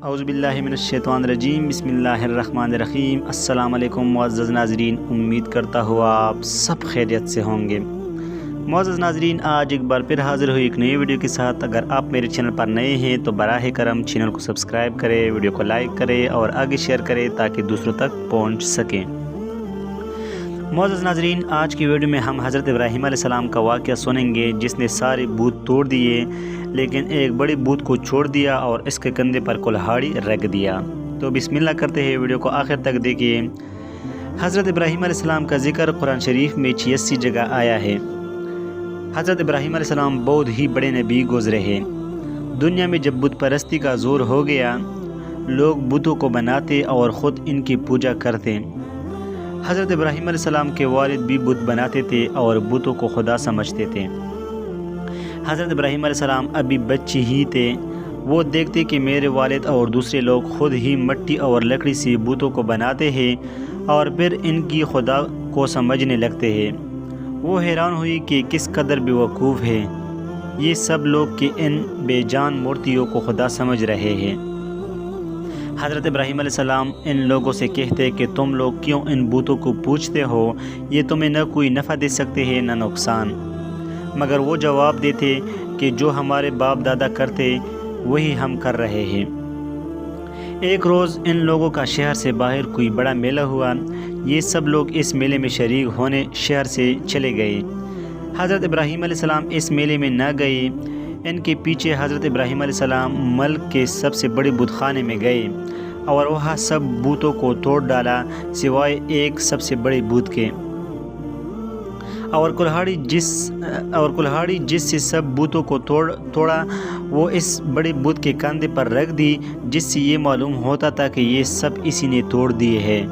اعوذ باللہ من الشیطان الرجیم، بسم اللہ الرحمن الرحیم۔ السلام علیکم معزز ناظرین، امید کرتا ہوں آپ سب خیریت سے ہوں گے۔ معزز ناظرین، آج ایک بار پھر حاضر ہوئی ایک نئی ویڈیو کے ساتھ۔ اگر آپ میرے چینل پر نئے ہیں تو براہ کرم چینل کو سبسکرائب کریں، ویڈیو کو لائک کریں اور آگے شیئر کریں تاکہ دوسروں تک پہنچ سکیں۔ معزز ناظرین، آج کی ویڈیو میں ہم حضرت ابراہیم علیہ السلام کا واقعہ سنیں گے، جس نے سارے بت توڑ دیے لیکن ایک بڑی بت کو چھوڑ دیا اور اس کے کندھے پر کلہاڑی رکھ دیا۔ تو بسم اللہ کرتے ہیں، ویڈیو کو آخر تک دیکھیے۔ حضرت ابراہیم علیہ السلام کا ذکر قرآن شریف میں 86 جگہ آیا ہے۔ حضرت ابراہیم علیہ السلام بہت ہی بڑے نبی گزرے ہیں۔ دنیا میں جب بت پرستی کا زور ہو گیا، لوگ بتوں کو بناتے اور خود ان کی پوجا کرتے۔ حضرت ابراہیم علیہ السلام کے والد بھی بت بناتے تھے اور بتوں کو خدا سمجھتے تھے۔ حضرت ابراہیم علیہ السلام ابھی بچے ہی تھے۔ وہ دیکھتے کہ میرے والد اور دوسرے لوگ خود ہی مٹی اور لکڑی سے بتوں کو بناتے ہیں اور پھر ان کی خدا کو سمجھنے لگتے ہیں۔ وہ حیران ہوئی کہ کس قدر بیوقوف ہے یہ سب لوگ کہ ان بے جان مورتیوں کو خدا سمجھ رہے ہیں۔ حضرت ابراہیم علیہ السلام ان لوگوں سے کہتے کہ تم لوگ کیوں ان بتوں کو پوجتے ہو؟ یہ تمہیں نہ کوئی نفع دے سکتے ہیں نہ نقصان۔ مگر وہ جواب دیتے کہ جو ہمارے باپ دادا کرتے وہی ہم کر رہے ہیں۔ ایک روز ان لوگوں کا شہر سے باہر کوئی بڑا میلہ ہوا۔ یہ سب لوگ اس میلے میں شریک ہونے شہر سے چلے گئے۔ حضرت ابراہیم علیہ السلام اس میلے میں نہ گئے۔ ان کے پیچھے حضرت ابراہیم علیہ السلام ملک کے سب سے بڑے بت خانے میں گئے اور وہاں سب بتوں کو توڑ ڈالا سوائے ایک سب سے بڑے بت کے، اور کلہاڑی جس سے سب بتوں کو توڑا وہ اس بڑے بت کے کندھے پر رکھ دی، جس سے یہ معلوم ہوتا تھا کہ یہ سب اسی نے توڑ دیے ہیں۔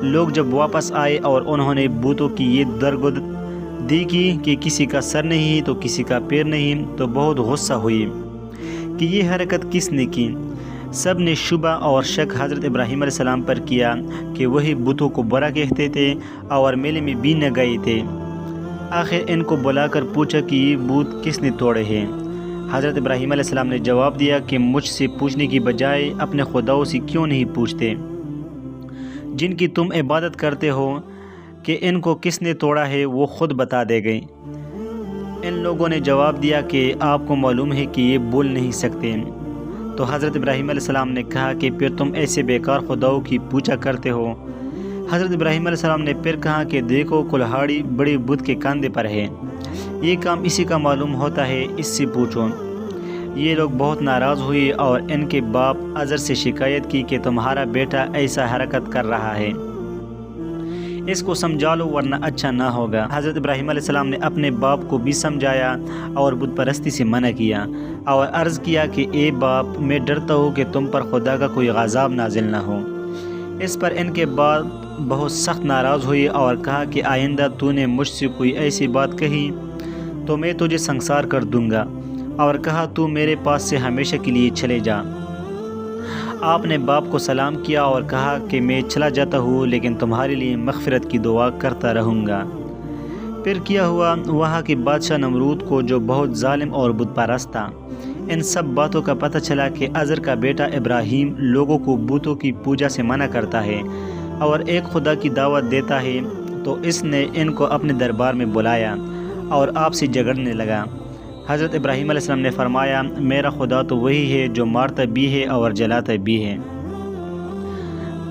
لوگ جب واپس آئے اور انہوں نے بتوں کی یہ درگد دیکھی کہ کسی کا سر نہیں تو کسی کا پیر نہیں، تو بہت غصہ ہوئی کہ یہ حرکت کس نے کی۔ سب نے شبہ اور شک حضرت ابراہیم علیہ السلام پر کیا کہ وہی بتوں کو برا کہتے تھے اور میلے میں بھی نہ گئے تھے۔ آخر ان کو بلا کر پوچھا کہ یہ بت کس نے توڑے ہیں۔ حضرت ابراہیم علیہ السلام نے جواب دیا کہ مجھ سے پوچھنے کی بجائے اپنے خداؤں سے کیوں نہیں پوچھتے جن کی تم عبادت کرتے ہو کہ ان کو کس نے توڑا ہے وہ خود بتا دے گئے۔ ان لوگوں نے جواب دیا کہ آپ کو معلوم ہے کہ یہ بول نہیں سکتے۔ تو حضرت ابراہیم علیہ السلام نے کہا کہ پھر تم ایسے بیکار خداؤں کی پوجا کرتے ہو۔ حضرت ابراہیم علیہ السلام نے پھر کہا کہ دیکھو کلہاڑی بڑے بت کے کاندھے پر ہے، یہ کام اسی کا معلوم ہوتا ہے، اس سے پوچھو۔ یہ لوگ بہت ناراض ہوئے اور ان کے باپ عزر سے شکایت کی کہ تمہارا بیٹا ایسا حرکت کر رہا ہے، اس کو سمجھا لو ورنہ اچھا نہ ہوگا۔ حضرت ابراہیم علیہ السلام نے اپنے باپ کو بھی سمجھایا اور بت پرستی سے منع کیا اور عرض کیا کہ اے باپ، میں ڈرتا ہوں کہ تم پر خدا کا کوئی عذاب نازل نہ ہو۔ اس پر ان کے باپ بہت سخت ناراض ہوئے اور کہا کہ آئندہ تو نے مجھ سے کوئی ایسی بات کہی تو میں تجھے سنسار کر دوں گا، اور کہا تو میرے پاس سے ہمیشہ کے لیے چلے جا۔ آپ نے باپ کو سلام کیا اور کہا کہ میں چلا جاتا ہوں لیکن تمہارے لیے مغفرت کی دعا کرتا رہوں گا۔ پھر کیا ہوا، وہاں کے بادشاہ نمرود کو، جو بہت ظالم اور بت پرست تھا، ان سب باتوں کا پتہ چلا کہ عزر کا بیٹا ابراہیم لوگوں کو بتوں کی پوجا سے منع کرتا ہے اور ایک خدا کی دعوت دیتا ہے، تو اس نے ان کو اپنے دربار میں بلایا اور آپ سے جھگڑنے لگا۔ حضرت ابراہیم علیہ السلام نے فرمایا، میرا خدا تو وہی ہے جو مارتا بھی ہے اور جلاتا بھی ہے۔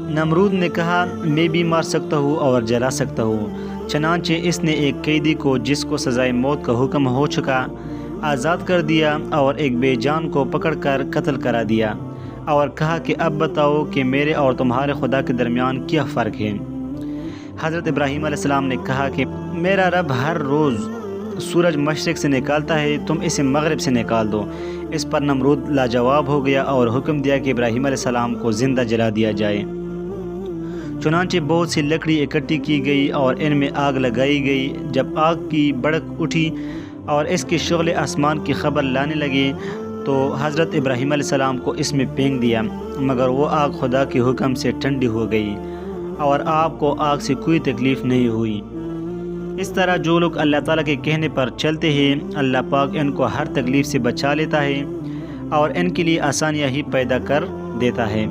نمرود نے کہا، میں بھی مار سکتا ہوں اور جلا سکتا ہوں۔ چنانچہ اس نے ایک قیدی کو، جس کو سزائے موت کا حکم ہو چکا، آزاد کر دیا اور ایک بے جان کو پکڑ کر قتل کرا دیا اور کہا کہ اب بتاؤ کہ میرے اور تمہارے خدا کے درمیان کیا فرق ہے؟ حضرت ابراہیم علیہ السلام نے کہا کہ میرا رب ہر روز سورج مشرق سے نکالتا ہے، تم اسے مغرب سے نکال دو۔ اس پر نمرود لاجواب ہو گیا اور حکم دیا کہ ابراہیم علیہ السلام کو زندہ جلا دیا جائے۔ چنانچہ بہت سی لکڑی اکٹھی کی گئی اور ان میں آگ لگائی گئی۔ جب آگ کی بھڑک اٹھی اور اس کے شعلے آسمان کی خبر لانے لگے تو حضرت ابراہیم علیہ السلام کو اس میں پھینک دیا، مگر وہ آگ خدا کے حکم سے ٹھنڈی ہو گئی اور آپ کو آگ سے کوئی تکلیف نہیں ہوئی۔ اس طرح جو لوگ اللہ تعالیٰ کے کہنے پر چلتے ہیں، اللہ پاک ان کو ہر تکلیف سے بچا لیتا ہے اور ان کے لیے آسانیاں ہی پیدا کر دیتا ہے۔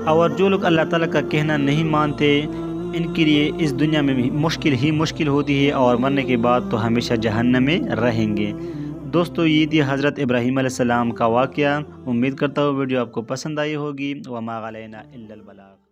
اور جو لوگ اللہ تعالیٰ کا کہنا نہیں مانتے ان کے لیے اس دنیا میں مشکل ہوتی ہے، اور مرنے کے بعد تو ہمیشہ جہنم میں رہیں گے۔ دوستو یہ تھی حضرت ابراہیم علیہ السلام کا واقعہ۔ امید کرتا ہوں ویڈیو آپ کو پسند آئی ہوگی۔ وما علینا الا البلاغ۔